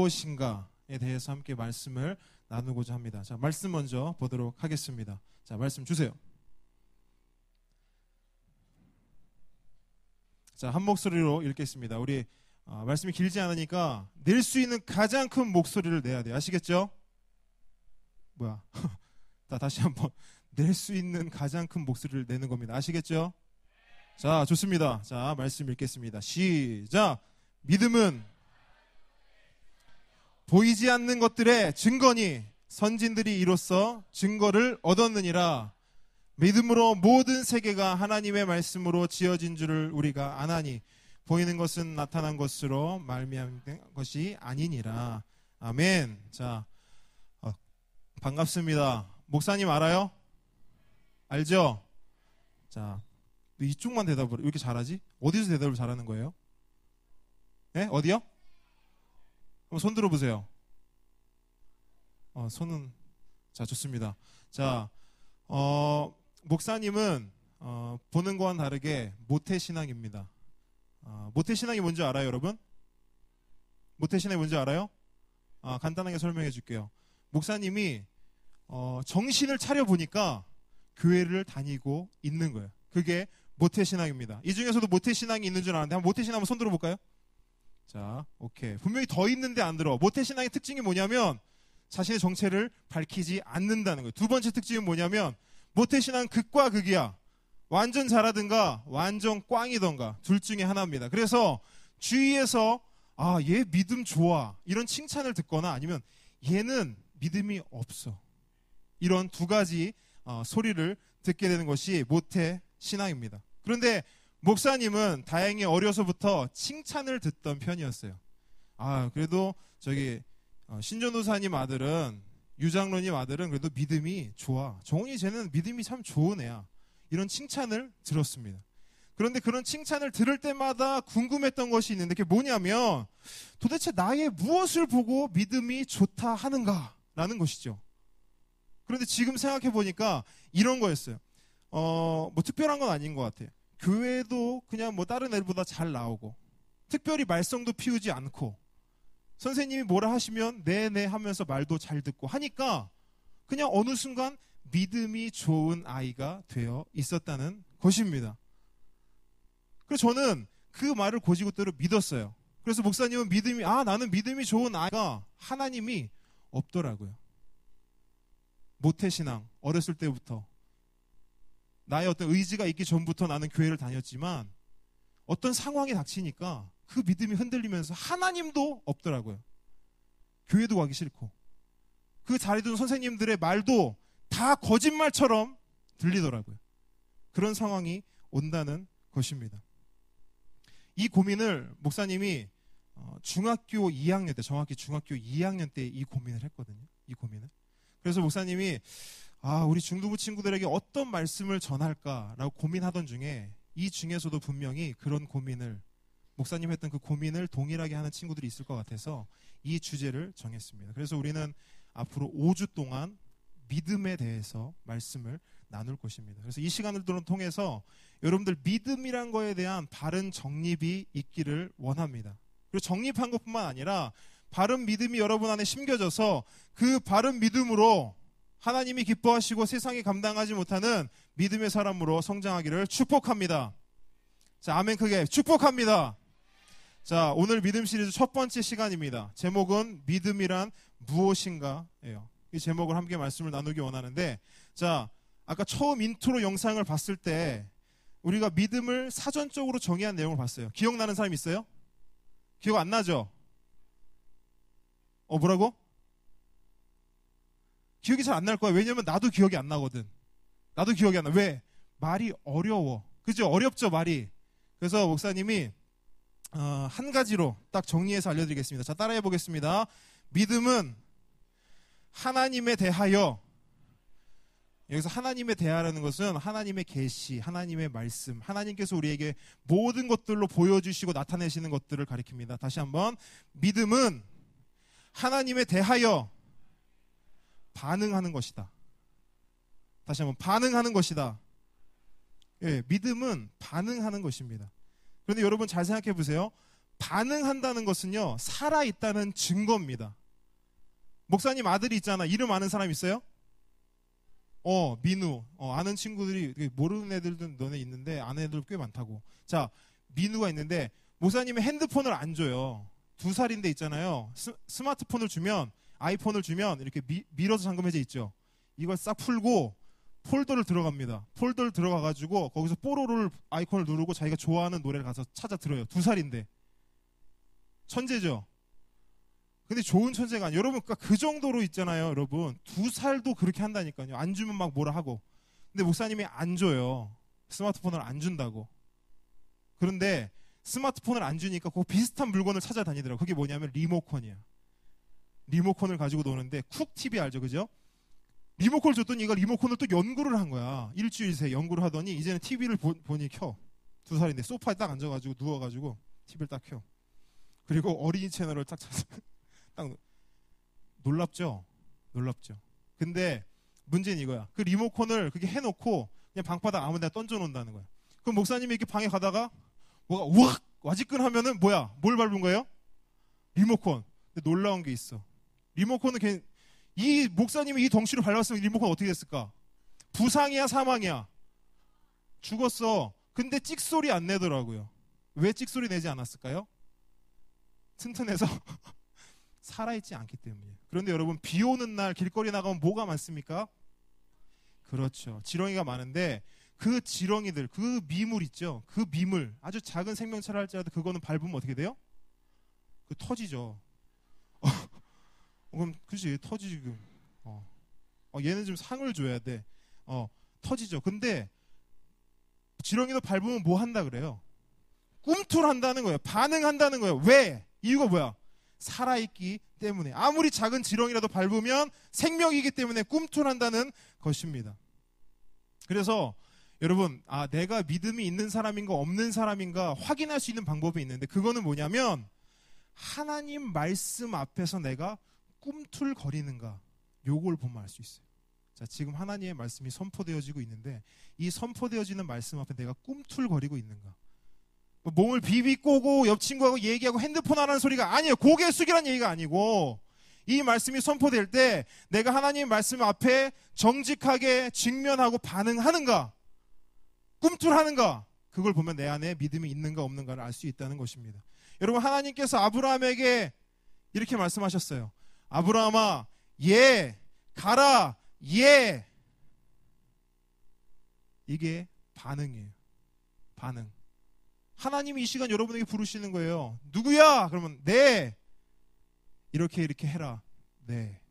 무엇인가에 대해서 함께 말씀을 나누고자 합니다. 자, 말씀 먼저 보도록 하겠습니다. 자, 말씀 주세요. 자, 한 목소리로 읽겠습니다. 우리 말씀이 길지 않으니까 낼 수 있는 가장 큰 목소리를 내야 돼요. 아시겠죠? 뭐야? 다시 한번 낼 수 있는 가장 큰 목소리를 내는 겁니다. 아시겠죠? 자, 좋습니다. 자, 말씀 읽겠습니다. 시작. 믿음은 보이지 않는 것들의 증거니 선진들이 이로써 증거를 얻었느니라. 믿음으로 모든 세계가 하나님의 말씀으로 지어진 줄을 우리가 아나니 보이는 것은 나타난 것으로 말미암은 것이 아니니라. 아멘. 자, 반갑습니다. 목사님 알아요? 알죠? 자, 이쪽만 대답을 왜 이렇게 잘하지? 어디서 대답을 잘하는 거예요? 네? 어디요? 한번 손 들어보세요. 손은, 자, 좋습니다. 자, 목사님은 보는 거와는 다르게 모태신앙입니다. 모태신앙이 뭔지 알아요, 여러분? 모태신앙이 뭔지 알아요? 간단하게 설명해 줄게요. 목사님이 정신을 차려보니까 교회를 다니고 있는 거예요. 그게 모태신앙입니다. 이 중에서도 모태신앙이 있는 줄 아는데 한번 모태신앙 한번 손 들어볼까요? 자, 오케이. 분명히 더 있는데 안 들어. 모태신앙의 특징이 뭐냐면 자신의 정체를 밝히지 않는다는 거예요. 두 번째 특징은 뭐냐면 모태신앙은 극과 극이야. 완전 잘하든가 완전 꽝이던가 둘 중에 하나입니다. 그래서 주위에서 얘 믿음 좋아 이런 칭찬을 듣거나 아니면 얘는 믿음이 없어 이런 두 가지 소리를 듣게 되는 것이 모태신앙입니다. 그런데 목사님은 다행히 어려서부터 칭찬을 듣던 편이었어요. 그래도 저기 신전도사님 아들은 유장로님 아들은 그래도 믿음이 좋아. 정훈이 쟤는 믿음이 참 좋은 애야. 이런 칭찬을 들었습니다. 그런데 그런 칭찬을 들을 때마다 궁금했던 것이 있는데 그게 뭐냐면 도대체 나의 무엇을 보고 믿음이 좋다 하는가라는 것이죠. 그런데 지금 생각해 보니까 이런 거였어요. 뭐 특별한 건 아닌 것 같아요. 교회도 그냥 뭐 다른 애들보다 잘 나오고 특별히 말썽도 피우지 않고 선생님이 뭐라 하시면 네네 하면서 말도 잘 듣고 하니까 그냥 어느 순간 믿음이 좋은 아이가 되어 있었다는 것입니다. 그래서 저는 그 말을 고지고대로 믿었어요. 그래서 목사님은 나는 믿음이 좋은 아이가 하나님이 없더라고요. 모태신앙, 어렸을 때부터 나의 어떤 의지가 있기 전부터 나는 교회를 다녔지만 어떤 상황이 닥치니까 그 믿음이 흔들리면서 하나님도 없더라고요. 교회도 가기 싫고 그 자리에 둔 선생님들의 말도 다 거짓말처럼 들리더라고요. 그런 상황이 온다는 것입니다. 이 고민을 목사님이 중학교 2학년 때, 정확히 중학교 2학년 때 이 고민을 했거든요. 이 고민을. 그래서 목사님이 우리 중등부 친구들에게 어떤 말씀을 전할까라고 고민하던 중에 이 중에서도 분명히 그런 고민을 목사님 했던 그 고민을 동일하게 하는 친구들이 있을 것 같아서 이 주제를 정했습니다. 그래서 우리는 앞으로 5주 동안 믿음에 대해서 말씀을 나눌 것입니다. 그래서 이 시간을 통해서 여러분들 믿음이란 거에 대한 바른 정립이 있기를 원합니다. 그리고 정립한 것뿐만 아니라 바른 믿음이 여러분 안에 심겨져서 그 바른 믿음으로 하나님이 기뻐하시고 세상이 감당하지 못하는 믿음의 사람으로 성장하기를 축복합니다. 자, 아멘 크게 축복합니다. 자, 오늘 믿음 시리즈 첫 번째 시간입니다. 제목은 믿음이란 무엇인가예요. 이 제목을 함께 말씀을 나누기 원하는데, 자, 아까 처음 인트로 영상을 봤을 때 우리가 믿음을 사전적으로 정의한 내용을 봤어요. 기억나는 사람 있어요? 기억 안 나죠? 뭐라고? 기억이 잘 안 날 거야. 왜냐면 나도 기억이 안 나거든. 나도 기억이 안 나. 왜? 말이 어려워. 그죠? 어렵죠, 말이. 그래서 목사님이 한 가지로 딱 정리해서 알려드리겠습니다. 자, 따라해 보겠습니다. 믿음은 하나님에 대하여, 여기서 하나님에 대하라는 것은 하나님의 계시, 하나님의 말씀, 하나님께서 우리에게 모든 것들로 보여주시고 나타내시는 것들을 가리킵니다. 다시 한번, 믿음은 하나님에 대하여 반응하는 것이다. 다시 한번, 반응하는 것이다. 예, 믿음은 반응하는 것입니다. 그런데 여러분 잘 생각해 보세요. 반응한다는 것은요, 살아있다는 증거입니다. 목사님 아들이 있잖아. 이름 아는 사람 있어요? 민우. 아는 친구들이, 모르는 애들도 너네 있는데 아는 애들 꽤 많다고. 자, 민우가 있는데 목사님이 핸드폰을 안 줘요. 2살인데 있잖아요. 스마트폰을 주면, 아이폰을 주면 이렇게 밀어서 잠금해져 있죠. 이걸 싹 풀고 폴더를 들어갑니다. 폴더를 들어가가지고 거기서 뽀로로를 아이콘을 누르고 자기가 좋아하는 노래를 가서 찾아 들어요. 2살인데. 천재죠? 근데 좋은 천재가 아니에요. 여러분, 그러니까 그 정도로 있잖아요. 여러분, 2살도 그렇게 한다니까요. 안 주면 막 뭐라 하고. 근데 목사님이 안 줘요. 스마트폰을 안 준다고. 그런데 스마트폰을 안 주니까 그 비슷한 물건을 찾아다니더라고요. 그게 뭐냐면 리모컨이야. 리모컨을 가지고 노는데 쿡 TV 알죠? 그죠? 리모컨을 줬더니 이거 리모컨을 또 연구를 한 거야. 일주일 새 연구를 하더니 이제는 TV를 보니 켜. 2살인데 소파에 딱 앉아가지고 누워가지고 TV를 딱 켜. 그리고 어린이 채널을 딱 찾아. 딱 놀랍죠? 놀랍죠? 근데 문제는 이거야. 그 리모컨을 그렇게 해놓고 그냥 방바닥 아무 데나 던져놓는다는 거야. 그럼 목사님이 이렇게 방에 가다가 뭐가 우악 와지끈하면은 뭐야? 뭘 밟은 거예요? 리모컨. 근데 놀라운 게 있어. 리모컨은 이 목사님이 이 덩치로 밟았으면 리모컨 어떻게 됐을까? 부상이야, 사망이야? 죽었어. 근데 찍소리 안 내더라고요. 왜 찍소리 내지 않았을까요? 튼튼해서 살아있지 않기 때문이에요. 그런데 여러분, 비 오는 날 길거리 나가면 뭐가 많습니까? 그렇죠. 지렁이가 많은데 그 지렁이들, 그 미물 있죠. 그 미물, 아주 작은 생명체를 할지라도 그거는 밟으면 어떻게 돼요? 그 터지죠. 그럼 그치, 터지지. 얘는 좀 상을 줘야 돼. 터지죠. 근데 지렁이도 밟으면 뭐 한다 그래요? 꿈틀한다는 거예요. 반응한다는 거예요. 왜? 이유가 뭐야? 살아있기 때문에. 아무리 작은 지렁이라도 밟으면 생명이기 때문에 꿈틀한다는 것입니다. 그래서 여러분, 내가 믿음이 있는 사람인가 없는 사람인가 확인할 수 있는 방법이 있는데, 그거는 뭐냐면 하나님 말씀 앞에서 내가 꿈틀거리는가, 요걸 보면 알 수 있어요. 자, 지금 하나님의 말씀이 선포되어지고 있는데 이 선포되어지는 말씀 앞에 내가 꿈틀거리고 있는가. 몸을 비비꼬고 옆 친구하고 얘기하고 핸드폰 하라는 소리가 아니에요. 고개 숙이라는 얘기가 아니고, 이 말씀이 선포될 때 내가 하나님의 말씀 앞에 정직하게 직면하고 반응하는가, 꿈틀하는가, 그걸 보면 내 안에 믿음이 있는가 없는가를 알 수 있다는 것입니다. 여러분, 하나님께서 아브라함에게 이렇게 말씀하셨어요. 아브라함아, 가라, 이게 반응이에요. 반응. 하나님이 이 시간 여러분에게 부르시는 거예요. 누구야? 그러면 네. 이렇게 해라. 네.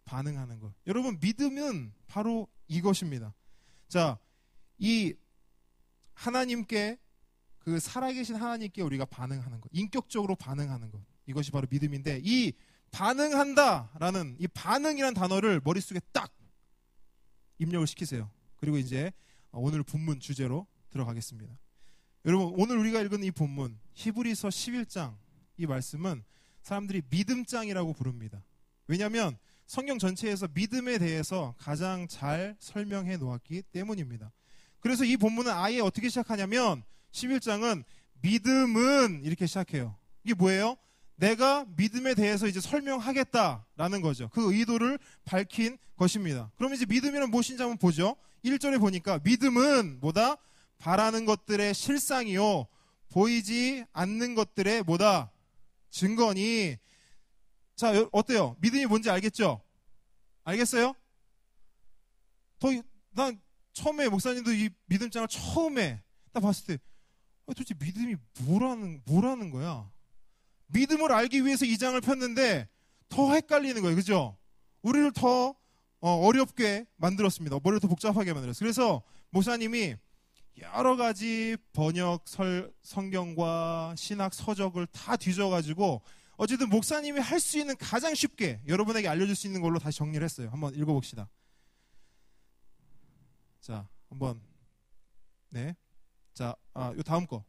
반응하는 것. 여러분, 믿음은 바로 이것입니다. 자, 이 하나님께, 그 살아계신 하나님께 우리가 반응하는 것, 인격적으로 반응하는 것, 이것이 바로 믿음인데, 이 반응한다라는 이 반응이라는 단어를 머릿속에 딱 입력을 시키세요. 그리고 이제 오늘 본문 주제로 들어가겠습니다. 여러분, 오늘 우리가 읽은 이 본문 히브리서 11장, 이 말씀은 사람들이 믿음장이라고 부릅니다. 왜냐하면 성경 전체에서 믿음에 대해서 가장 잘 설명해 놓았기 때문입니다. 그래서 이 본문은 아예 어떻게 시작하냐면 11장은 믿음은 이렇게 시작해요. 이게 뭐예요? 내가 믿음에 대해서 이제 설명하겠다라는 거죠. 그 의도를 밝힌 것입니다. 그럼 이제 믿음이란 무엇인지 한번 보죠. 1절에 보니까 믿음은 뭐다? 바라는 것들의 실상이요, 보이지 않는 것들의 뭐다? 증거니. 자, 어때요? 믿음이 뭔지 알겠죠? 알겠어요? 난 처음에 목사님도 이 믿음장을 처음에 딱 봤을 때 도대체 믿음이 뭐라는 거야? 믿음을 알기 위해서 이 장을 폈는데 더 헷갈리는 거예요. 그죠? 우리를 더 어렵게 만들었습니다. 머리를 더 복잡하게 만들었어요. 그래서 목사님이 여러 가지 번역 성경과 신학 서적을 다 뒤져가지고 어쨌든 목사님이 할 수 있는 가장 쉽게 여러분에게 알려줄 수 있는 걸로 다시 정리를 했어요. 한번 읽어봅시다. 자, 한번 네, 자, 요 다음 거.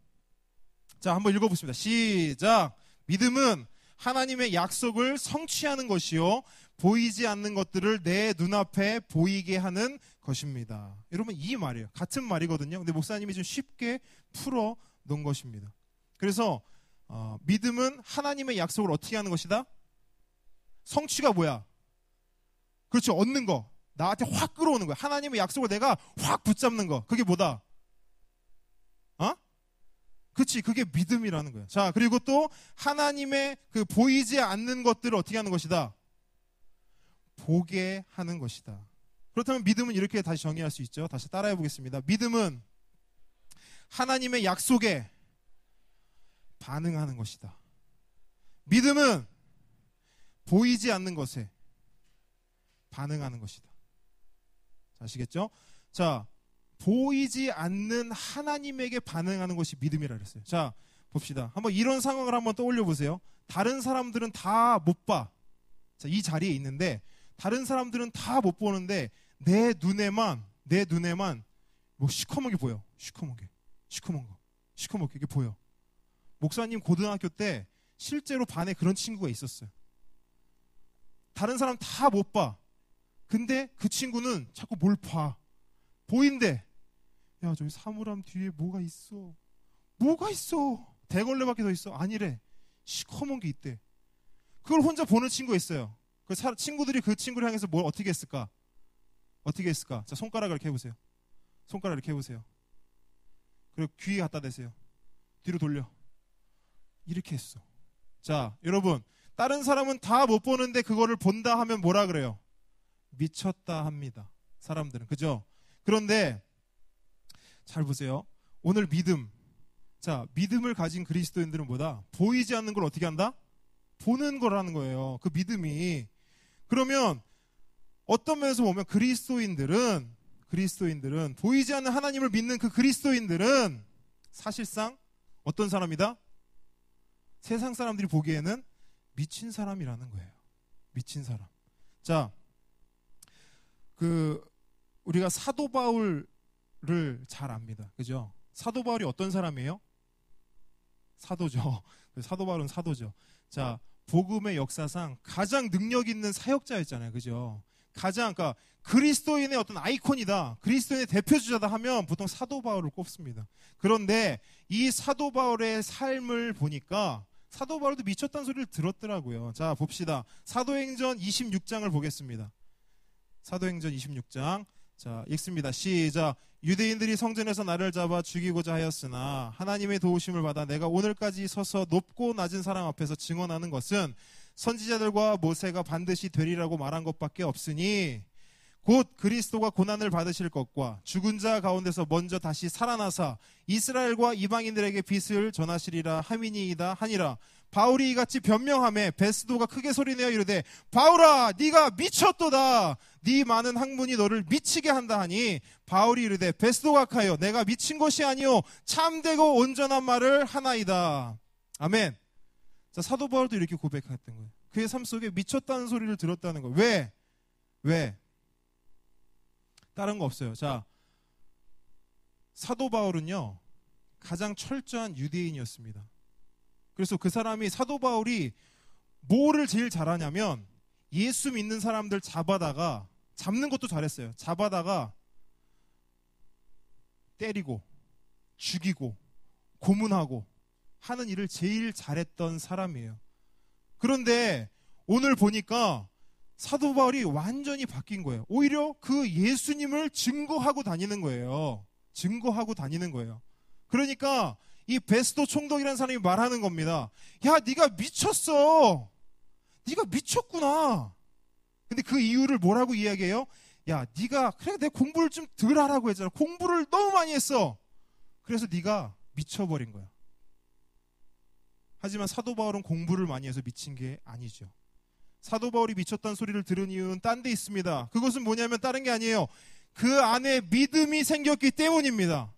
자, 한번 읽어보겠습니다. 시작. 믿음은 하나님의 약속을 성취하는 것이요, 보이지 않는 것들을 내 눈앞에 보이게 하는 것입니다. 여러분, 이 말이에요. 같은 말이거든요. 근데 목사님이 좀 쉽게 풀어 놓은 것입니다. 그래서 믿음은 하나님의 약속을 어떻게 하는 것이다? 성취가 뭐야? 그렇죠. 얻는 거. 나한테 확 끌어오는 거야. 하나님의 약속을 내가 확 붙잡는 거. 그게 뭐다? 그치. 그게 믿음이라는 거야. 자, 그리고 또 하나님의 그 보이지 않는 것들을 어떻게 하는 것이다? 보게 하는 것이다. 그렇다면 믿음은 이렇게 다시 정의할 수 있죠. 다시 따라해 보겠습니다. 믿음은 하나님의 약속에 반응하는 것이다. 믿음은 보이지 않는 것에 반응하는 것이다. 아시겠죠? 자, 보이지 않는 하나님에게 반응하는 것이 믿음이라 그랬어요. 자, 봅시다. 한번 이런 상황을 한번 떠올려 보세요. 다른 사람들은 다 못 봐. 자, 이 자리에 있는데 다른 사람들은 다 못 보는데 내 눈에만 뭐 시커멓게 보여. 시커먼 거 이게 보여. 목사님 고등학교 때 실제로 반에 그런 친구가 있었어요. 다른 사람 다 못 봐. 근데 그 친구는 자꾸 뭘 봐. 보인대. 야, 저기 사물함 뒤에 뭐가 있어. 대걸레밖에 더 있어. 아니래. 시커먼 게 있대. 그걸 혼자 보는 친구가 있어요. 그 친구들이 그 친구를 향해서 뭘 어떻게 했을까? 자, 손가락을 이렇게 해보세요. 그리고 귀에 갖다 대세요. 뒤로 돌려. 이렇게 했어. 자, 여러분, 다른 사람은 다 못 보는데 그거를 본다 하면 뭐라 그래요? 미쳤다 합니다. 사람들은. 그죠? 그런데 잘 보세요. 오늘 믿음. 자, 믿음을 가진 그리스도인들은 뭐다? 보이지 않는 걸 어떻게 한다? 보는 거라는 거예요. 그 믿음이. 그러면 어떤 면에서 보면 그리스도인들은 보이지 않는 하나님을 믿는 그 그리스도인들은 사실상 어떤 사람이다? 세상 사람들이 보기에는 미친 사람이라는 거예요. 미친 사람. 자, 우리가 사도 바울을 잘 압니다. 그죠? 사도 바울이 어떤 사람이에요? 사도죠. 사도 바울은 사도죠. 자, 복음의 역사상 가장 능력 있는 사역자였잖아요. 그죠? 그러니까 그리스도인의 어떤 아이콘이다. 그리스도인의 대표주자다 하면 보통 사도 바울을 꼽습니다. 그런데 이 사도 바울의 삶을 보니까 사도 바울도 미쳤다는 소리를 들었더라고요. 자, 봅시다. 사도행전 26장을 보겠습니다. 사도행전 26장. 자, 읽습니다. 시작. 유대인들이 성전에서 나를 잡아 죽이고자 하였으나 하나님의 도우심을 받아 내가 오늘까지 서서 높고 낮은 사람 앞에서 증언하는 것은 선지자들과 모세가 반드시 되리라고 말한 것밖에 없으니 곧 그리스도가 고난을 받으실 것과 죽은 자 가운데서 먼저 다시 살아나사 이스라엘과 이방인들에게 빛을 전하시리라 함이니이다 하니라. 바울이 이같이 변명하매 베스도가 크게 소리내어 이르되 바울아 네가 미쳤도다. 네 많은 학문이 너를 미치게 한다 하니 바울이 이르되 베스도가 하여 내가 미친 것이 아니요 참되고 온전한 말을 하나이다. 아멘. 자, 사도 바울도 이렇게 고백했던 거예요. 그의 삶 속에 미쳤다는 소리를 들었다는 거예요. 왜? 다른 거 없어요. 자, 사도 바울은요 가장 철저한 유대인이었습니다. 그래서 그 사람이 사도 바울이 뭐를 제일 잘하냐면 예수 믿는 사람들 잡는 것도 잘했어요. 잡아다가 때리고 죽이고 고문하고 하는 일을 제일 잘했던 사람이에요. 그런데 오늘 보니까 사도 바울이 완전히 바뀐 거예요. 오히려 그 예수님을 증거하고 다니는 거예요. 그러니까 이 베스도 총독이라는 사람이 말하는 겁니다. 야, 네가 미쳤어. 네가 미쳤구나. 근데 그 이유를 뭐라고 이야기해요? 야, 네가 그래 내 공부를 좀 덜 하라고 했잖아. 공부를 너무 많이 했어. 그래서 네가 미쳐버린 거야. 하지만 사도 바울은 공부를 많이 해서 미친 게 아니죠. 사도 바울이 미쳤다는 소리를 들은 이유는 딴 데 있습니다. 그것은 뭐냐면 다른 게 아니에요. 그 안에 믿음이 생겼기 때문입니다.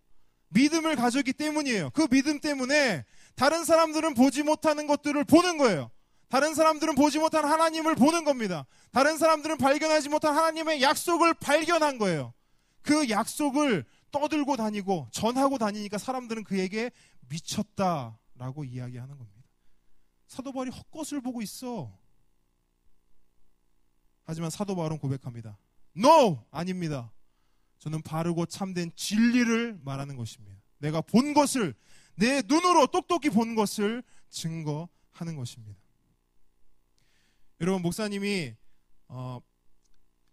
믿음을 가졌기 때문이에요. 그 믿음 때문에 다른 사람들은 보지 못하는 것들을 보는 거예요. 다른 사람들은 보지 못한 하나님을 보는 겁니다. 다른 사람들은 발견하지 못한 하나님의 약속을 발견한 거예요. 그 약속을 떠들고 다니고 전하고 다니니까 사람들은 그에게 미쳤다라고 이야기하는 겁니다. 사도 바울이 헛것을 보고 있어. 하지만 사도 바울은 고백합니다. No! 아닙니다. 저는 바르고 참된 진리를 말하는 것입니다. 내가 본 것을, 내 눈으로 똑똑히 본 것을 증거하는 것입니다. 여러분, 목사님이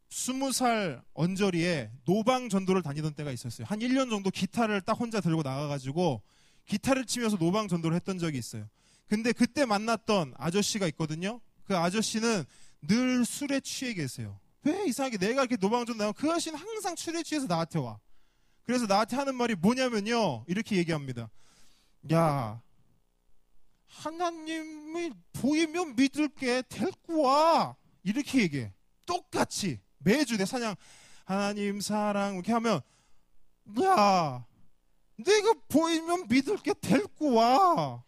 20살 언저리에 노방 전도를 다니던 때가 있었어요. 한 1년 정도 기타를 딱 혼자 들고 나가가지고 기타를 치면서 노방 전도를 했던 적이 있어요. 근데 그때 만났던 아저씨가 있거든요. 그 아저씨는 늘 술에 취해 계세요. 왜 이상하게 내가 이렇게 노방 전도 나가면 그 아저씨는 항상 술에 취해서 나한테 와. 그래서 나한테 하는 말이 뭐냐면요, 이렇게 얘기합니다. 야, 하나님이 보이면 믿을게, 데리고 와. 이렇게 얘기해. 똑같이 매주 내 찬양 하나님 사랑 이렇게 하면, 야, 내가 보이면 믿을게, 데리고 와.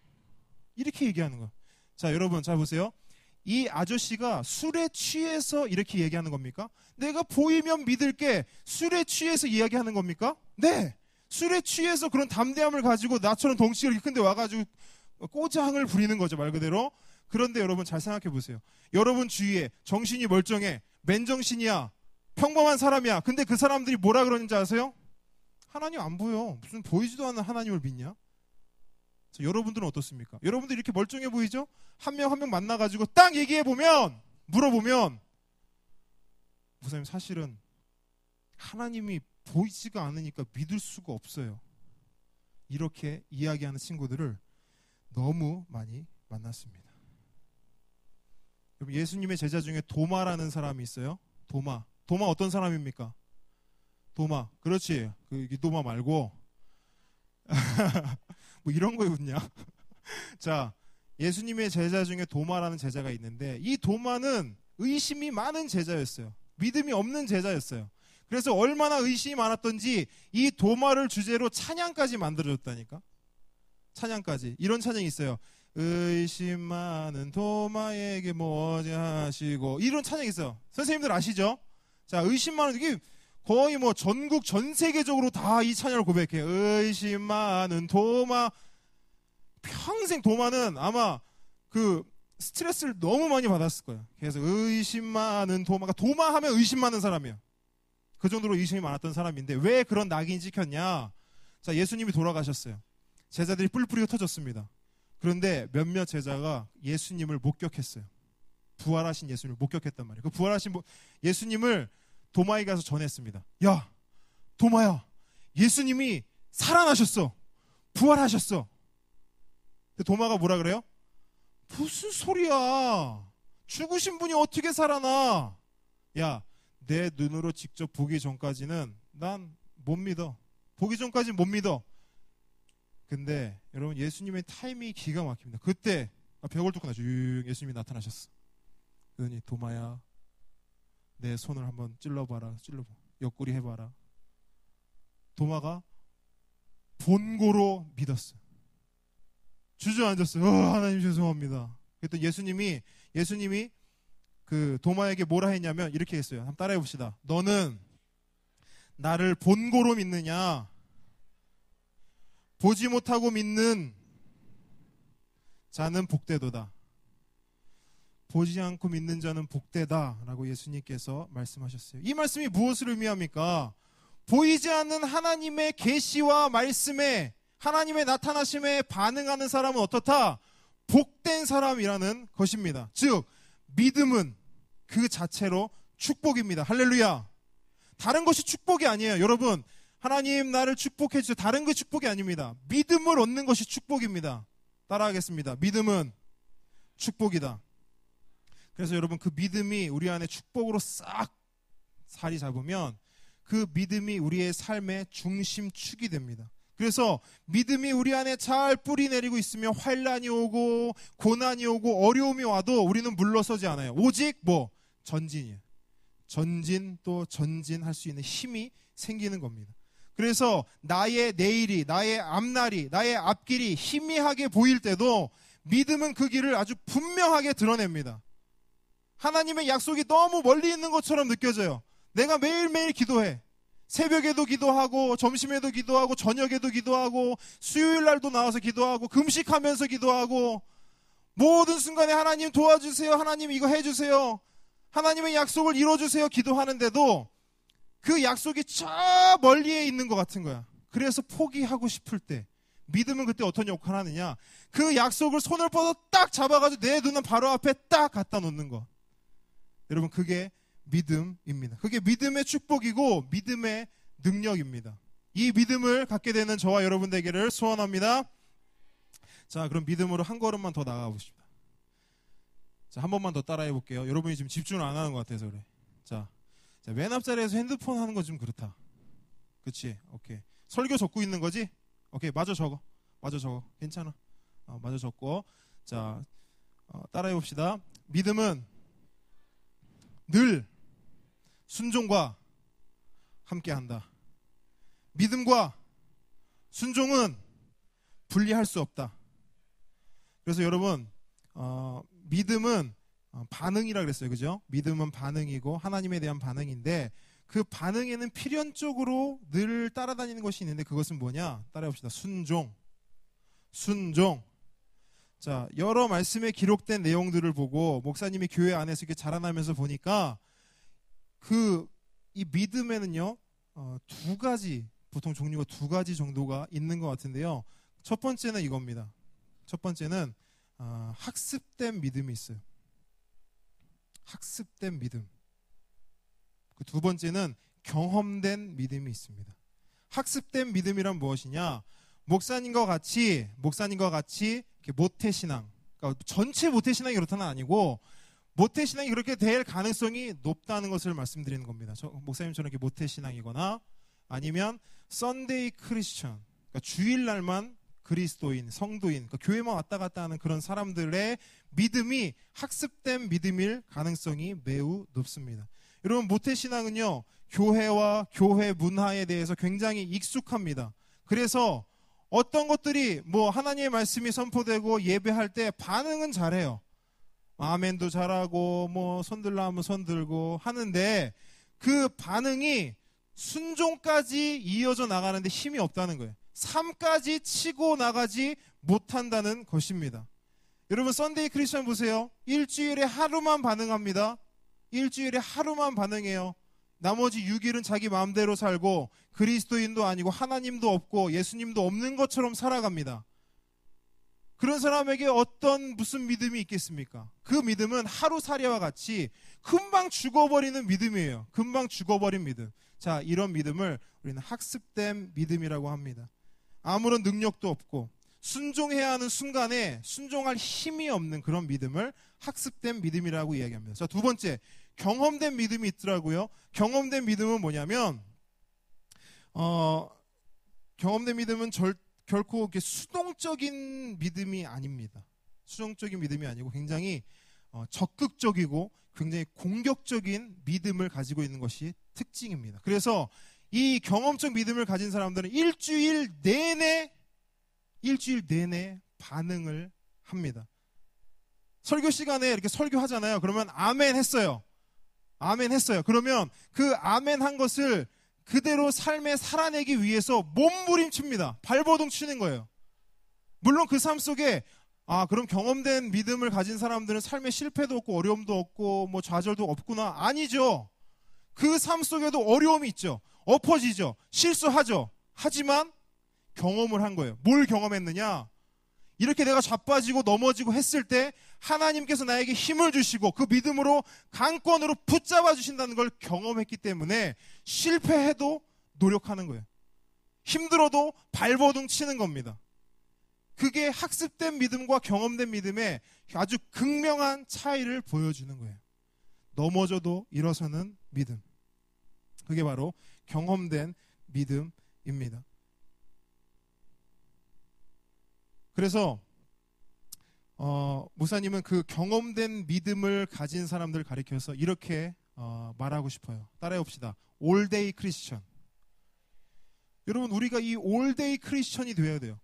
이렇게 얘기하는 거야. 자, 여러분 잘 보세요. 이 아저씨가 술에 취해서 이렇게 얘기하는 겁니까? 내가 보이면 믿을게, 술에 취해서 이야기하는 겁니까? 네. 술에 취해서 그런 담대함을 가지고 나처럼 덩치가 이렇게 큰데 와가지고 꼬장을 부리는 거죠, 말 그대로. 그런데 여러분 잘 생각해 보세요. 여러분 주위에 정신이 멀쩡해, 맨정신이야, 평범한 사람이야. 근데 그 사람들이 뭐라 그러는지 아세요? 하나님 안 보여. 무슨 보이지도 않는 하나님을 믿냐? 자, 여러분들은 어떻습니까? 여러분들 이렇게 멀쩡해 보이죠? 한 명 한 명 만나가지고 딱 얘기해보면, 물어보면, 목사님 사실은 하나님이 보이지가 않으니까 믿을 수가 없어요. 이렇게 이야기하는 친구들을 너무 많이 만났습니다. 여러분, 예수님의 제자 중에 도마라는 사람이 있어요. 도마 어떤 사람입니까? 도마. 그렇지. 그 도마 말고 뭐 이런 거에 웃냐? 자, 예수님의 제자 중에 도마라는 제자가 있는데, 이 도마는 의심이 많은 제자였어요. 믿음이 없는 제자였어요. 그래서 얼마나 의심이 많았던지 이 도마를 주제로 찬양까지 만들어줬다니까. 찬양까지. 이런 찬양이 있어요. 의심 많은 도마에게 뭐지 하시고, 이런 찬양이 있어요. 선생님들 아시죠? 자, 의심 많은, 이게 거의 뭐 전국 전 세계적으로 다 이 찬양을 고백해요. 의심 많은 도마. 평생 도마는 아마 그 스트레스를 너무 많이 받았을 거예요. 그래서 의심 많은 도마가, 도마하면 의심 많은 사람이에요. 그 정도로 의심이 많았던 사람인데 왜 그런 낙인이 찍혔냐? 자, 예수님이 돌아가셨어요. 제자들이 뿔뿔이 흩어졌습니다. 그런데 몇몇 제자가 예수님을 목격했어요. 부활하신 예수님을 목격했단 말이에요. 그 부활하신 예수님을 도마에게 가서 전했습니다. 야, 도마야, 예수님이 살아나셨어. 부활하셨어. 근데 도마가 뭐라 그래요? 무슨 소리야? 죽으신 분이 어떻게 살아나? 야, 내 눈으로 직접 보기 전까지는 난 못 믿어. 보기 전까지는 못 믿어. 근데 여러분, 예수님의 타이밍이 기가 막힙니다. 그때 벽을 뚫고 나죠. 예수님이 나타나셨어. 그러니 도마야, 내 손을 한번 찔러봐라. 찔러봐. 옆구리 해봐라. 도마가 본고로 믿었어요. 주저앉았어요. 하나님 죄송합니다. 그랬더니 예수님이 그 도마에게 뭐라 했냐면 이렇게 했어요. 한번 따라해 봅시다. 너는 나를 본고로 믿느냐? 보지 못하고 믿는 자는 복되도다. 보지 않고 믿는 자는 복되다라고 예수님께서 말씀하셨어요. 이 말씀이 무엇을 의미합니까? 보이지 않는 하나님의 계시와 말씀에, 하나님의 나타나심에 반응하는 사람은 어떻다? 복된 사람이라는 것입니다. 즉, 믿음은 그 자체로 축복입니다. 할렐루야. 다른 것이 축복이 아니에요. 여러분, 하나님 나를 축복해 주세요. 다른 것이 축복이 아닙니다. 믿음을 얻는 것이 축복입니다. 따라하겠습니다. 믿음은 축복이다. 그래서 여러분, 그 믿음이 우리 안에 축복으로 싹 자리 잡으면 그 믿음이 우리의 삶의 중심축이 됩니다. 그래서 믿음이 우리 안에 잘 뿌리 내리고 있으면 환난이 오고 고난이 오고 어려움이 와도 우리는 물러서지 않아요. 오직 전진이에요. 전진 또 전진할 수 있는 힘이 생기는 겁니다. 그래서 나의 내일이, 나의 앞날이, 나의 앞길이 희미하게 보일 때도 믿음은 그 길을 아주 분명하게 드러냅니다. 하나님의 약속이 너무 멀리 있는 것처럼 느껴져요. 내가 매일매일 기도해. 새벽에도 기도하고, 점심에도 기도하고, 저녁에도 기도하고, 수요일 날도 나와서 기도하고, 금식하면서 기도하고, 모든 순간에 하나님 도와주세요, 하나님 이거 해주세요, 하나님의 약속을 이뤄주세요 기도하는데도 그 약속이 저 멀리에 있는 것 같은 거야. 그래서 포기하고 싶을 때, 믿음은 그때 어떤 역할을 하느냐? 그 약속을 손을 뻗어 딱 잡아가지고 내 눈은 바로 앞에 딱 갖다 놓는 것. 여러분, 그게 믿음입니다. 그게 믿음의 축복이고 믿음의 능력입니다. 이 믿음을 갖게 되는 저와 여러분 되기를 소원합니다. 자, 그럼 믿음으로 한 걸음만 더 나아가 보십시다. 자, 한 번만 더 따라해 볼게요. 여러분이 지금 집중을 안 하는 것 같아서 그래. 자, 맨 앞자리에서 핸드폰 하는 거 좀 그렇다. 그치? 오케이. 설교 적고 있는 거지? 오케이, 마저 적어. 괜찮아. 마저 적고. 자, 따라해 봅시다. 믿음은 늘 순종과 함께 한다. 믿음과 순종은 분리할 수 없다. 그래서 여러분, 믿음은 반응이라 그랬어요. 그죠? 믿음은 반응이고 하나님에 대한 반응인데 그 반응에는 필연적으로 늘 따라다니는 것이 있는데 그것은 뭐냐? 따라해봅시다. 순종. 자, 여러 말씀에 기록된 내용들을 보고 목사님이 교회 안에서 이렇게 자라나면서 보니까 이 믿음에는요, 두 가지, 보통 종류가 두 가지 정도가 있는 것 같은데요. 첫 번째는 이겁니다. 첫 번째는 학습된 믿음이 있어요. 학습된 믿음. 그 두 번째는 경험된 믿음이 있습니다. 학습된 믿음이란 무엇이냐? 목사님과 같이 이렇게 모태신앙, 그러니까 전체 모태신앙이 그렇다는 아니고 모태신앙이 그렇게 될 가능성이 높다는 것을 말씀드리는 겁니다. 목사님처럼 이렇게 모태신앙이거나 아니면 썬데이 크리스천, 그러니까 주일날만 그리스도인, 성도인, 그러니까 교회만 왔다 갔다 하는 그런 사람들의 믿음이 학습된 믿음일 가능성이 매우 높습니다. 여러분, 모태신앙은요, 교회와 교회 문화에 대해서 굉장히 익숙합니다. 그래서 어떤 것들이 하나님의 말씀이 선포되고 예배할 때 반응은 잘해요. 아멘도 잘하고 손들라 하면 손들고 하는데 그 반응이 순종까지 이어져 나가는데 힘이 없다는 거예요. 삶까지 치고 나가지 못한다는 것입니다. 여러분, 썬데이 크리스천 보세요. 일주일에 하루만 반응합니다. 일주일에 하루만 반응해요. 나머지 6일은 자기 마음대로 살고 그리스도인도 아니고 하나님도 없고 예수님도 없는 것처럼 살아갑니다. 그런 사람에게 무슨 믿음이 있겠습니까? 그 믿음은 하루살이와 같이 금방 죽어버리는 믿음이에요. 금방 죽어버린 믿음. 자, 이런 믿음을 우리는 학습된 믿음이라고 합니다. 아무런 능력도 없고 순종해야 하는 순간에 순종할 힘이 없는 그런 믿음을 학습된 믿음이라고 이야기합니다. 자, 두 번째, 경험된 믿음이 있더라고요. 경험된 믿음은 뭐냐면 경험된 믿음은 결코 이렇게 수동적인 믿음이 아닙니다. 수동적인 믿음이 아니고 굉장히 적극적이고 굉장히 공격적인 믿음을 가지고 있는 것이 특징입니다. 그래서 이 경험적 믿음을 가진 사람들은 일주일 내내 반응을 합니다. 설교 시간에 이렇게 설교하잖아요. 그러면 아멘 했어요. 그러면 그 아멘 한 것을 그대로 삶에 살아내기 위해서 몸부림칩니다. 발버둥 치는 거예요. 물론 그 삶 속에 그럼 경험된 믿음을 가진 사람들은 삶에 실패도 없고 어려움도 없고 좌절도 없구나. 아니죠. 그 삶 속에도 어려움이 있죠. 엎어지죠. 실수하죠. 하지만 경험을 한 거예요. 뭘 경험했느냐? 이렇게 내가 자빠지고 넘어지고 했을 때 하나님께서 나에게 힘을 주시고 그 믿음으로 강권으로 붙잡아 주신다는 걸 경험했기 때문에 실패해도 노력하는 거예요. 힘들어도 발버둥 치는 겁니다. 그게 학습된 믿음과 경험된 믿음의 아주 극명한 차이를 보여주는 거예요. 넘어져도 일어서는 믿음. 그게 바로 경험된 믿음입니다. 그래서 목사님은 그 경험된 믿음을 가진 사람들을 가리켜서 이렇게 말하고 싶어요. 따라해 봅시다. 올데이 크리스천. 여러분, 우리가 이 올데이 크리스천이 되어야 돼요.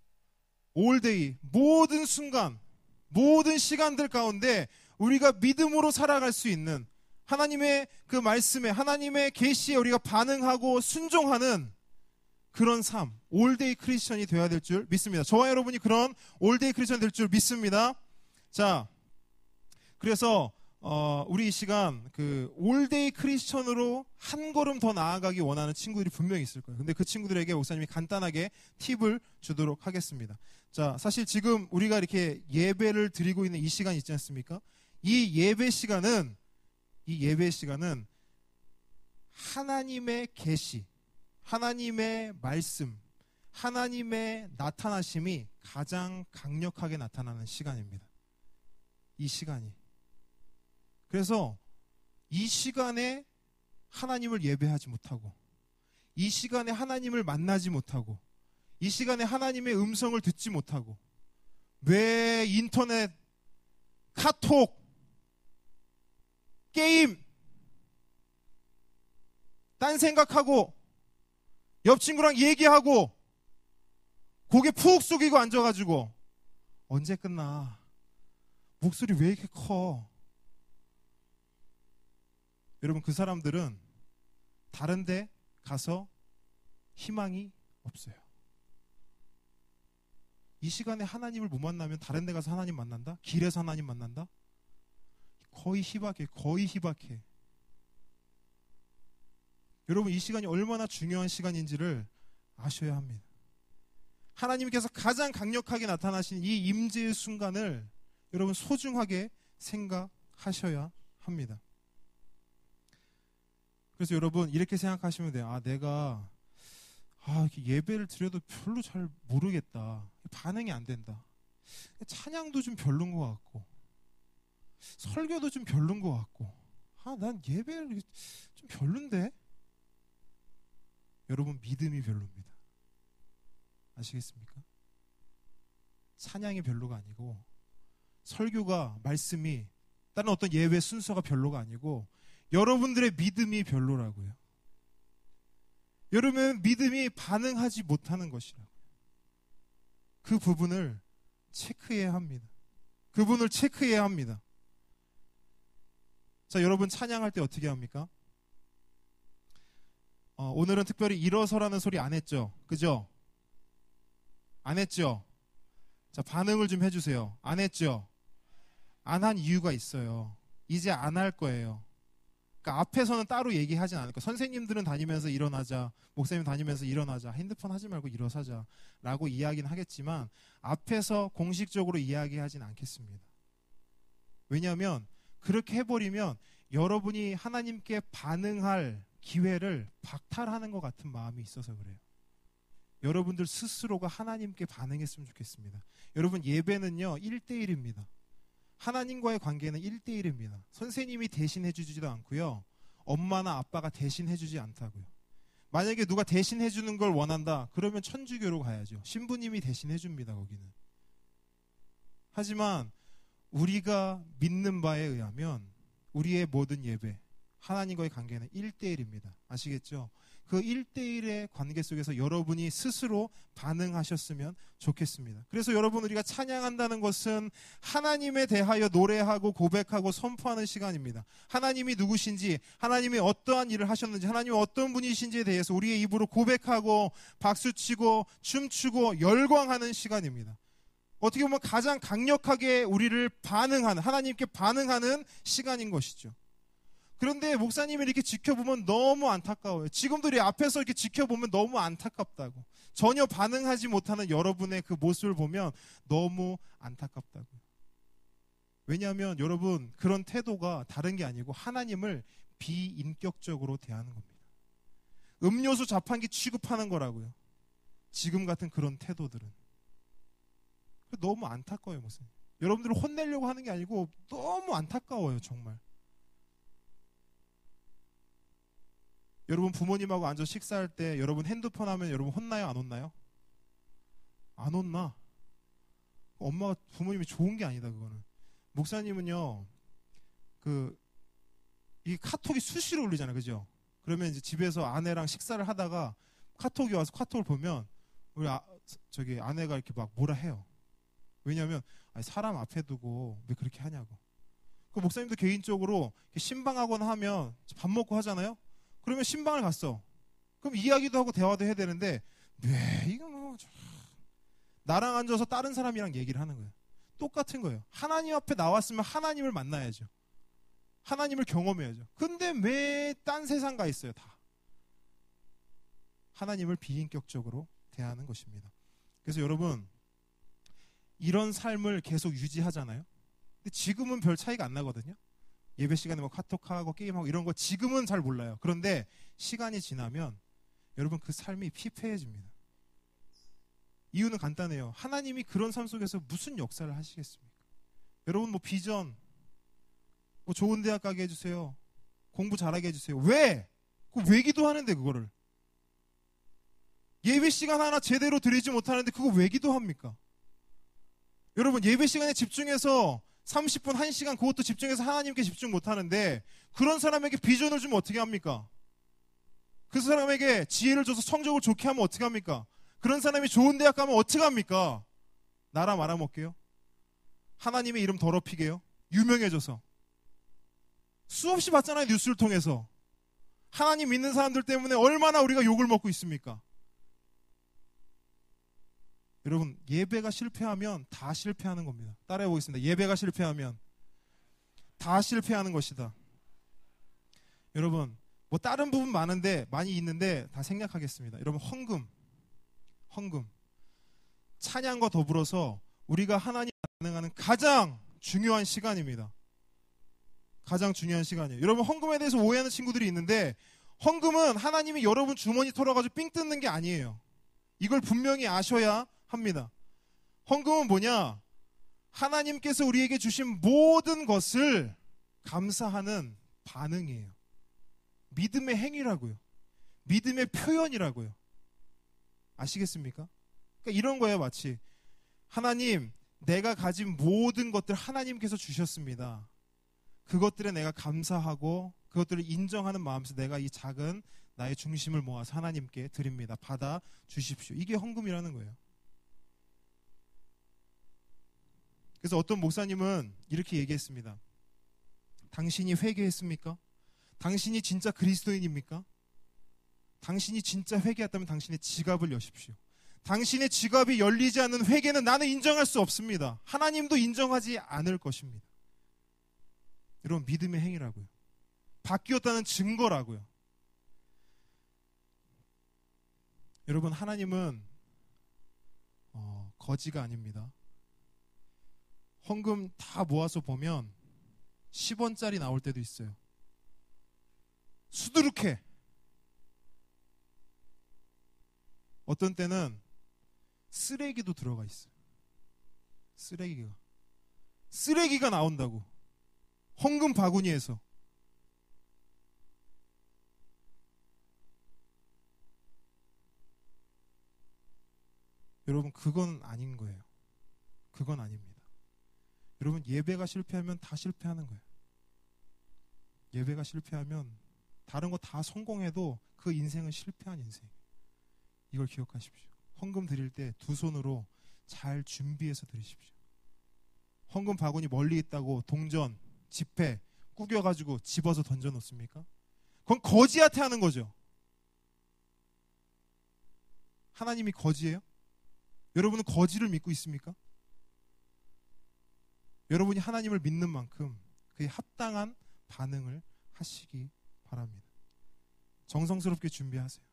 올데이, 모든 순간, 모든 시간들 가운데 우리가 믿음으로 살아갈 수 있는 하나님의 그 말씀에, 하나님의 계시에 우리가 반응하고 순종하는 그런 삶, 올데이 크리스천이 되어야 될 줄 믿습니다. 저와 여러분이 그런 올데이 크리스천 될 줄 믿습니다. 자, 그래서 우리 이 시간 그 올데이 크리스천으로 한 걸음 더 나아가기 원하는 친구들이 분명히 있을 거예요. 근데 그 친구들에게 목사님이 간단하게 팁을 주도록 하겠습니다. 자, 사실 지금 우리가 이렇게 예배를 드리고 있는 이 시간 있지 않습니까? 이 예배 시간은 하나님의 계시, 하나님의 말씀, 하나님의 나타나심이 가장 강력하게 나타나는 시간입니다. 이 시간이. 그래서 이 시간에 하나님을 예배하지 못하고, 이 시간에 하나님을 만나지 못하고, 이 시간에 하나님의 음성을 듣지 못하고, 왜 인터넷, 카톡, 게임, 딴 생각하고, 옆 친구랑 얘기하고, 고개 푹 숙이고 앉아가지고, 언제 끝나? 목소리 왜 이렇게 커? 여러분, 그 사람들은 다른 데 가서 희망이 없어요. 이 시간에 하나님을 못 만나면 다른 데 가서 하나님 만난다? 길에서 하나님 만난다? 거의 희박해. 여러분, 이 시간이 얼마나 중요한 시간인지를 아셔야 합니다. 하나님께서 가장 강력하게 나타나신 이 임재의 순간을 여러분 소중하게 생각하셔야 합니다. 그래서 여러분 이렇게 생각하시면 돼요. 내가 이렇게 예배를 드려도 별로 잘 모르겠다. 반응이 안 된다. 찬양도 좀 별론 것 같고, 설교도 좀 별론 것 같고, 난 예배를 좀 별론데? 여러분, 믿음이 별로입니다. 아시겠습니까? 찬양이 별로가 아니고, 설교가, 말씀이, 다른 어떤 예배 순서가 별로가 아니고, 여러분들의 믿음이 별로라고요. 여러분 믿음이 반응하지 못하는 것이라고요. 그 부분을 체크해야 합니다. 자, 여러분 찬양할 때 어떻게 합니까? 오늘은 특별히 일어서라는 소리 안 했죠? 그죠? 안 했죠? 자, 반응을 좀 해주세요. 안 했죠? 안 한 이유가 있어요. 이제 안 할 거예요. 그러니까 앞에서는 따로 얘기하진 않을 거예요. 선생님들은 다니면서 일어나자, 목사님 다니면서 일어나자, 핸드폰 하지 말고 일어서자 라고 이야기는 하겠지만 앞에서 공식적으로 이야기하진 않겠습니다. 왜냐하면 그렇게 해버리면 여러분이 하나님께 반응할 기회를 박탈하는 것 같은 마음이 있어서 그래요. 여러분들 스스로가 하나님께 반응했으면 좋겠습니다. 여러분, 예배는요 1대1입니다. 하나님과의 관계는 1대1입니다. 선생님이 대신 해주지도 않고요, 엄마나 아빠가 대신 해주지 않다고요. 만약에 누가 대신 해주는 걸 원한다, 그러면 천주교로 가야죠. 신부님이 대신 해줍니다. 거기는. 하지만 우리가 믿는 바에 의하면 우리의 모든 예배, 하나님과의 관계는 1대1입니다. 아시겠죠? 그 1대1의 관계 속에서 여러분이 스스로 반응하셨으면 좋겠습니다. 그래서 여러분, 우리가 찬양한다는 것은 하나님에 대하여 노래하고 고백하고 선포하는 시간입니다. 하나님이 누구신지, 하나님이 어떠한 일을 하셨는지, 하나님이 어떤 분이신지에 대해서 우리의 입으로 고백하고 박수치고 춤추고 열광하는 시간입니다. 어떻게 보면 가장 강력하게 우리를 반응하는, 하나님께 반응하는 시간인 것이죠. 그런데 목사님이 이렇게 지켜보면 너무 안타까워요. 지금도 이 앞에서 이렇게 지켜보면 너무 안타깝다고. 전혀 반응하지 못하는 여러분의 그 모습을 보면 너무 안타깝다고요. 왜냐하면 여러분, 그런 태도가 다른 게 아니고 하나님을 비인격적으로 대하는 겁니다. 음료수 자판기 취급하는 거라고요. 지금 같은 그런 태도들은. 너무 안타까워요. 무슨 여러분들을 혼내려고 하는 게 아니고 너무 안타까워요. 정말. 여러분, 부모님하고 앉아 식사할 때 여러분 핸드폰 하면 여러분 혼나요? 안 혼나요? 안 혼나. 엄마가, 부모님이 좋은 게 아니다. 그거는. 목사님은요, 이 카톡이 수시로 울리잖아요. 그죠? 그러면 이제 집에서 아내랑 식사를 하다가 카톡이 와서 카톡을 보면 우리 아내가 이렇게 막 뭐라 해요. 왜냐하면 사람 앞에 두고 왜 그렇게 하냐고. 그 목사님도 개인적으로 신방하거나 하면 밥 먹고 하잖아요. 그러면 신방을 갔어. 그럼 이야기도 하고 대화도 해야 되는데 왜 이거 나랑 앉아서 다른 사람이랑 얘기를 하는 거예요. 똑같은 거예요. 하나님 앞에 나왔으면 하나님을 만나야죠. 하나님을 경험해야죠. 근데 왜 딴 세상 가 있어요? 다 하나님을 비인격적으로 대하는 것입니다. 그래서 여러분, 이런 삶을 계속 유지하잖아요. 근데 지금은 별 차이가 안 나거든요. 예배 시간에 뭐 카톡하고 게임하고 이런 거 지금은 잘 몰라요. 그런데 시간이 지나면 여러분 그 삶이 피폐해집니다. 이유는 간단해요. 하나님이 그런 삶 속에서 무슨 역사를 하시겠습니까? 여러분 뭐 비전, 뭐 좋은 대학 가게 해주세요. 공부 잘하게 해주세요. 왜? 왜 기도하는데 그거를? 예배 시간 하나 제대로 드리지 못하는데 그거 왜 기도합니까? 여러분 예배 시간에 집중해서 30분, 1시간 그것도 집중해서 하나님께 집중 못하는데 그런 사람에게 비전을 주면 어떻게 합니까? 그 사람에게 지혜를 줘서 성적을 좋게 하면 어떻게 합니까? 그런 사람이 좋은 대학 가면 어떻게 합니까? 나라 말아먹게요? 하나님의 이름 더럽히게요? 유명해져서 수없이 봤잖아요. 뉴스를 통해서. 하나님 믿는 사람들 때문에 얼마나 우리가 욕을 먹고 있습니까? 여러분 예배가 실패하면 다 실패하는 겁니다. 따라해 보겠습니다. 예배가 실패하면 다 실패하는 것이다. 여러분 뭐 다른 부분 많이 있는데 다 생략하겠습니다. 여러분 헌금 찬양과 더불어서 우리가 하나님 반응하는 가장 중요한 시간입니다. 가장 중요한 시간이에요. 여러분 헌금에 대해서 오해하는 친구들이 있는데 헌금은 하나님이 여러분 주머니 털어가지고 삥 뜯는 게 아니에요. 이걸 분명히 아셔야 합니다. 헌금은 뭐냐? 하나님께서 우리에게 주신 모든 것을 감사하는 반응이에요. 믿음의 행위라고요. 믿음의 표현이라고요. 아시겠습니까? 그러니까 이런 거예요. 마치 하나님, 내가 가진 모든 것들 하나님께서 주셨습니다. 그것들에 내가 감사하고 그것들을 인정하는 마음에서 내가 이 작은 나의 중심을 모아서 하나님께 드립니다. 받아 주십시오. 이게 헌금이라는 거예요. 그래서 어떤 목사님은 이렇게 얘기했습니다. 당신이 회개했습니까? 당신이 진짜 그리스도인입니까? 당신이 진짜 회개했다면 당신의 지갑을 여십시오. 당신의 지갑이 열리지 않는 회개는 나는 인정할 수 없습니다. 하나님도 인정하지 않을 것입니다. 여러분 믿음의 행위라고요. 바뀌었다는 증거라고요. 여러분 하나님은 거지가 아닙니다. 헌금 다 모아서 보면 10원짜리 나올 때도 있어요. 수두룩해. 어떤 때는 쓰레기도 들어가 있어요. 쓰레기가 나온다고. 헌금 바구니에서. 여러분 그건 아닌 거예요. 그건 아닙니다. 여러분 예배가 실패하면 다 실패하는 거예요. 예배가 실패하면 다른 거 다 성공해도 그 인생은 실패한 인생이에요. 이걸 기억하십시오. 헌금 드릴 때 두 손으로 잘 준비해서 드리십시오. 헌금 바구니 멀리 있다고 동전, 지폐 구겨가지고 집어서 던져놓습니까? 그건 거지한테 하는 거죠. 하나님이 거지예요? 여러분은 거지를 믿고 있습니까? 여러분이 하나님을 믿는 만큼 그에 합당한 반응을 하시기 바랍니다. 정성스럽게 준비하세요.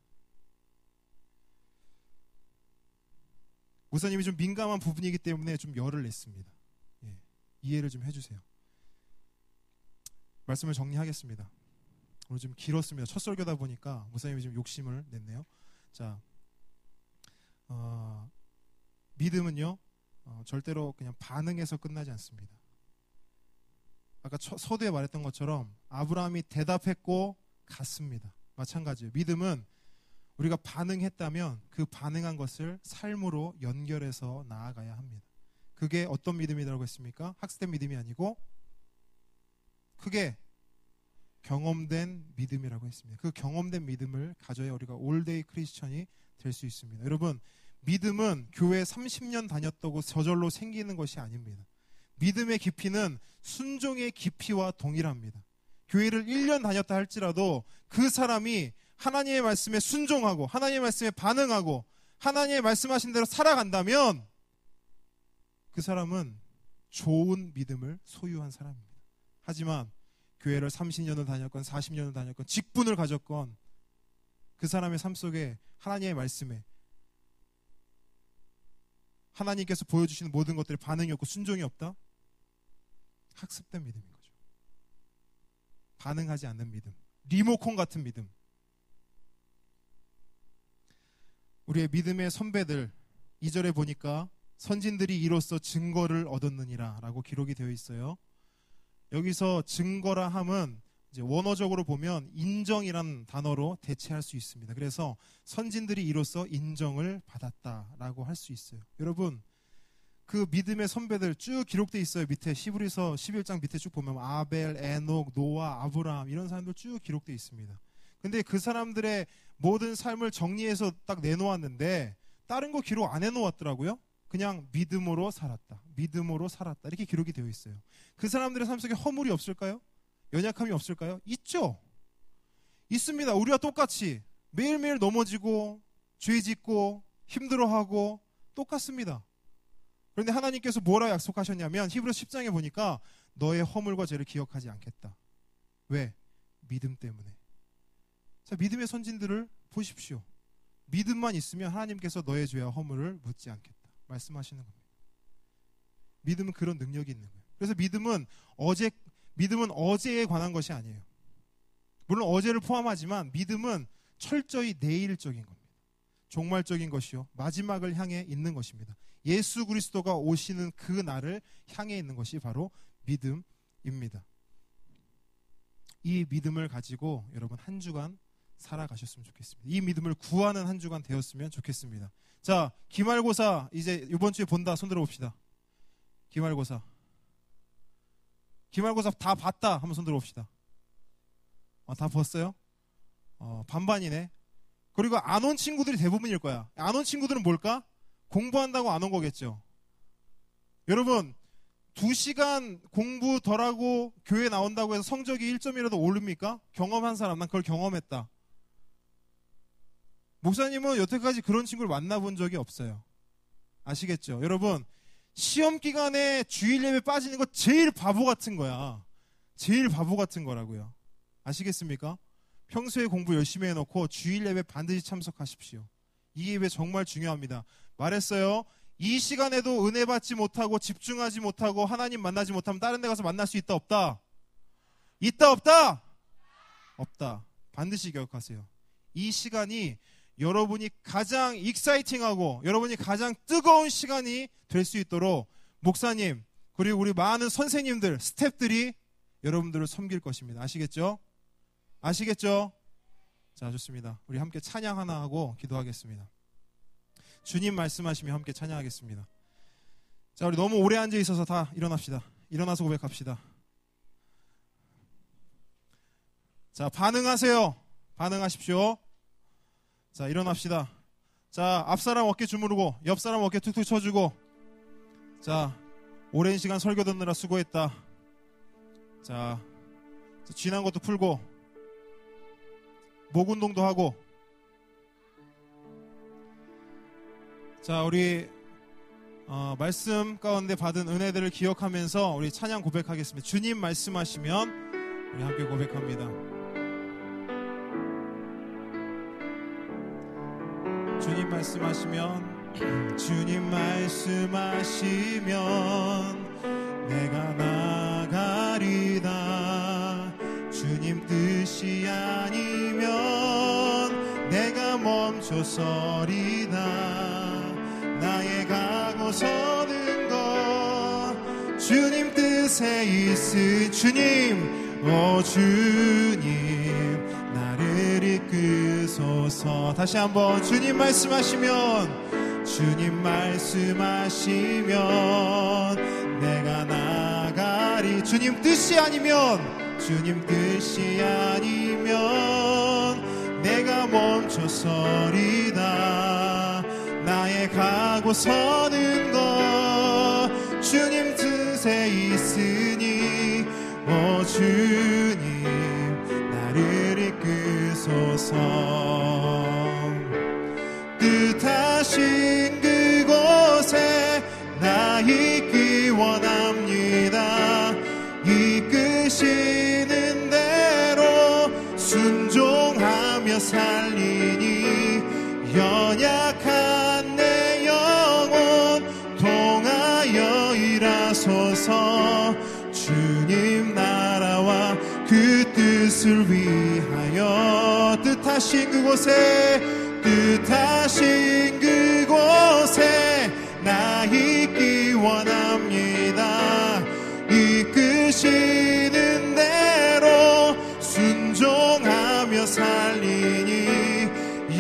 목사님이 좀 민감한 부분이기 때문에 좀 열을 냈습니다. 이해를 좀 해주세요. 말씀을 정리하겠습니다. 오늘 좀 길었습니다. 첫 설교다 보니까 목사님이 좀 욕심을 냈네요. 자, 믿음은요 절대로 그냥 반응해서 끝나지 않습니다. 아까 서두에 말했던 것처럼 아브라함이 대답했고 갔습니다. 마찬가지예요. 믿음은 우리가 반응했다면 그 반응한 것을 삶으로 연결해서 나아가야 합니다. 그게 어떤 믿음이라고 했습니까? 학습된 믿음이 아니고 크게 경험된 믿음이라고 했습니다. 그 경험된 믿음을 가져야 우리가 올데이 크리스천이 될 수 있습니다. 여러분 믿음은 교회 30년 다녔다고 저절로 생기는 것이 아닙니다. 믿음의 깊이는 순종의 깊이와 동일합니다. 교회를 1년 다녔다 할지라도 그 사람이 하나님의 말씀에 순종하고 하나님의 말씀에 반응하고 하나님의 말씀하신 대로 살아간다면 그 사람은 좋은 믿음을 소유한 사람입니다. 하지만 교회를 30년을 다녔건 40년을 다녔건 직분을 가졌건 그 사람의 삶 속에 하나님의 말씀에 하나님께서 보여주시는 모든 것들에 반응이 없고 순종이 없다? 학습된 믿음인 거죠. 반응하지 않는 믿음, 리모컨 같은 믿음. 우리의 믿음의 선배들 2절에 보니까 선진들이 이로써 증거를 얻었느니라 라고 기록이 되어 있어요. 여기서 증거라 함은 이제 원어적으로 보면 인정이라는 단어로 대체할 수 있습니다. 그래서 선진들이 이로써 인정을 받았다라고 할 수 있어요. 여러분, 그 믿음의 선배들 쭉 기록되어 있어요. 밑에 히브리서 11장 밑에 쭉 보면 아벨, 에녹, 노아, 아브라함 이런 사람들 쭉 기록되어 있습니다. 근데 그 사람들의 모든 삶을 정리해서 딱 내놓았는데 다른 거 기록 안 해놓았더라고요. 그냥 믿음으로 살았다. 믿음으로 살았다. 이렇게 기록이 되어 있어요. 그 사람들의 삶 속에 허물이 없을까요? 연약함이 없을까요? 있죠. 있습니다. 우리와 똑같이 매일매일 넘어지고 죄 짓고 힘들어하고 똑같습니다. 그런데 하나님께서 뭐라 약속하셨냐면 히브리서 10장에 보니까 너의 허물과 죄를 기억하지 않겠다. 왜? 믿음 때문에. 자, 믿음의 선진들을 보십시오. 믿음만 있으면 하나님께서 너의 죄와 허물을 묻지 않겠다 말씀하시는 겁니다. 믿음은 그런 능력이 있는 거예요. 그래서 믿음은 어제에 관한 것이 아니에요. 물론 어제를 포함하지만 믿음은 철저히 내일적인 겁니다. 종말적인 것이요, 마지막을 향해 있는 것입니다. 예수 그리스도가 오시는 그 날을 향해 있는 것이 바로 믿음입니다. 이 믿음을 가지고 여러분 한 주간 살아가셨으면 좋겠습니다. 이 믿음을 구하는 한 주간 되었으면 좋겠습니다. 자, 기말고사 이제 이번 주에 본다. 손 들어봅시다. 기말고사 다 봤다. 한번 손 들어봅시다. 다 봤어요? 반반이네. 그리고 안 온 친구들이 대부분일 거야. 안 온 친구들은 뭘까? 공부한다고 안 온 거겠죠. 여러분 2시간 공부 덜하고 교회 나온다고 해서 성적이 1점이라도 오릅니까? 경험한 사람, 난 그걸 경험했다. 목사님은 여태까지 그런 친구를 만나본 적이 없어요. 아시겠죠? 여러분 시험 기간에 주일 예배 빠지는 거 제일 바보 같은 거야. 제일 바보 같은 거라고요. 아시겠습니까? 평소에 공부 열심히 해놓고 주일 예배 반드시 참석하십시오. 이 예배 정말 중요합니다. 말했어요. 이 시간에도 은혜 받지 못하고 집중하지 못하고 하나님 만나지 못하면 다른 데 가서 만날 수 있다 없다? 있다 없다? 없다. 반드시 기억하세요. 이 시간이 여러분이 가장 익사이팅하고 여러분이 가장 뜨거운 시간이 될 수 있도록 목사님 그리고 우리 많은 선생님들, 스태프들이 여러분들을 섬길 것입니다. 아시겠죠? 아시겠죠? 자, 좋습니다. 우리 함께 찬양 하나 하고 기도하겠습니다. 주님 말씀하시며 함께 찬양하겠습니다. 자, 우리 너무 오래 앉아 있어서 다 일어납시다. 일어나서 고백합시다. 자, 반응하세요. 반응하십시오. 자, 일어납시다. 자, 앞사람 어깨 주무르고 옆사람 어깨 툭툭 쳐주고. 자, 오랜 시간 설교 듣느라 수고했다. 자, 지난 것도 풀고 목 운동도 하고. 자, 우리 말씀 가운데 받은 은혜들을 기억하면서 우리 찬양 고백하겠습니다. 주님 말씀하시면 우리 함께 고백합니다. 주님 말씀하시면 주님 말씀하시면 내가 나가리다. 주님 뜻이 아니면 내가 멈춰서리다. 나의 가고 서는 것 주님 뜻에 있으. 주님 주님 나를 이끄소서. 다시 한번 주님 말씀하시면 주님 말씀하시면 내가 나가리. 주님 뜻이 아니면 내가 멈춰서리다. 나의 가고 서는 것 주님 뜻에 있으니 주님 나를 이끄소서. 뜻하신 그곳에 나 있기 원합니다. 이끄시는 뜻을 위하여 뜻하신 그곳에 나 있기 원합니다. 이끄시는 대로 순종하며 살리니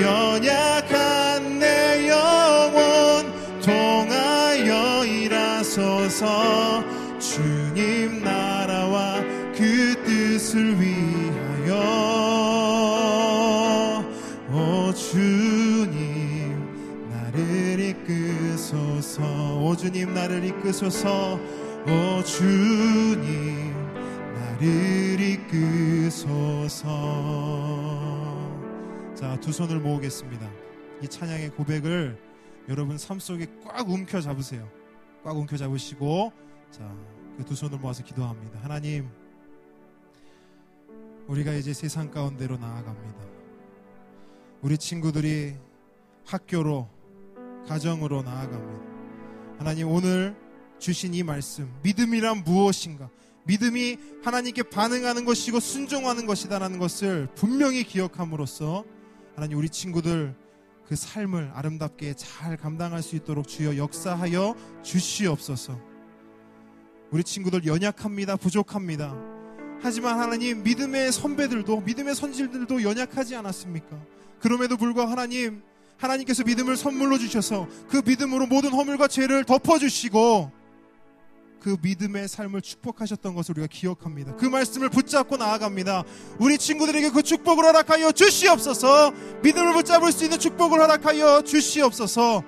연약한 내 영혼 통하여 일하소서. 주님 나라와 그 뜻을 위하여 오 주님 나를 이끄소서. 오 주님 나를 이끄소서. 오 주님 나를 이끄소서. 자, 두 손을 모으겠습니다. 이 찬양의 고백을 여러분 삶 속에 꽉 움켜 잡으세요. 꽉 움켜 잡으시고, 자, 그 두 손을 모아서 기도합니다. 하나님, 우리가 이제 세상 가운데로 나아갑니다. 우리 친구들이 학교로, 가정으로 나아갑니다. 하나님, 오늘 주신 이 말씀, 믿음이란 무엇인가? 믿음이 하나님께 반응하는 것이고 순종하는 것이다라는 것을 분명히 기억함으로써 하나님, 우리 친구들 그 삶을 아름답게 잘 감당할 수 있도록 주여 역사하여 주시옵소서. 우리 친구들 연약합니다. 부족합니다. 하지만 하나님, 믿음의 선배들도, 믿음의 선질들도 연약하지 않았습니까? 그럼에도 불구하고 하나님께서 믿음을 선물로 주셔서 그 믿음으로 모든 허물과 죄를 덮어주시고 그 믿음의 삶을 축복하셨던 것을 우리가 기억합니다. 그 말씀을 붙잡고 나아갑니다. 우리 친구들에게 그 축복을 허락하여 주시옵소서. 믿음을 붙잡을 수 있는 축복을 허락하여 주시옵소서.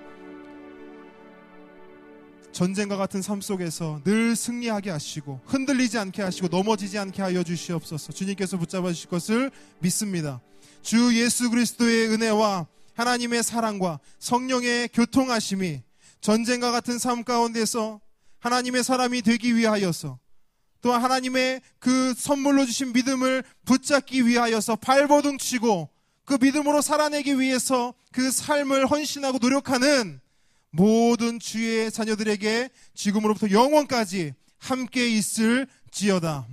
전쟁과 같은 삶 속에서 늘 승리하게 하시고 흔들리지 않게 하시고 넘어지지 않게 하여 주시옵소서. 주님께서 붙잡아 주실 것을 믿습니다. 주 예수 그리스도의 은혜와 하나님의 사랑과 성령의 교통하심이 전쟁과 같은 삶 가운데서 하나님의 사람이 되기 위하여서, 또한 하나님의 그 선물로 주신 믿음을 붙잡기 위하여서 발버둥 치고 그 믿음으로 살아내기 위해서 그 삶을 헌신하고 노력하는 모든 주의 자녀들에게 지금으로부터 영원까지 함께 있을지어다.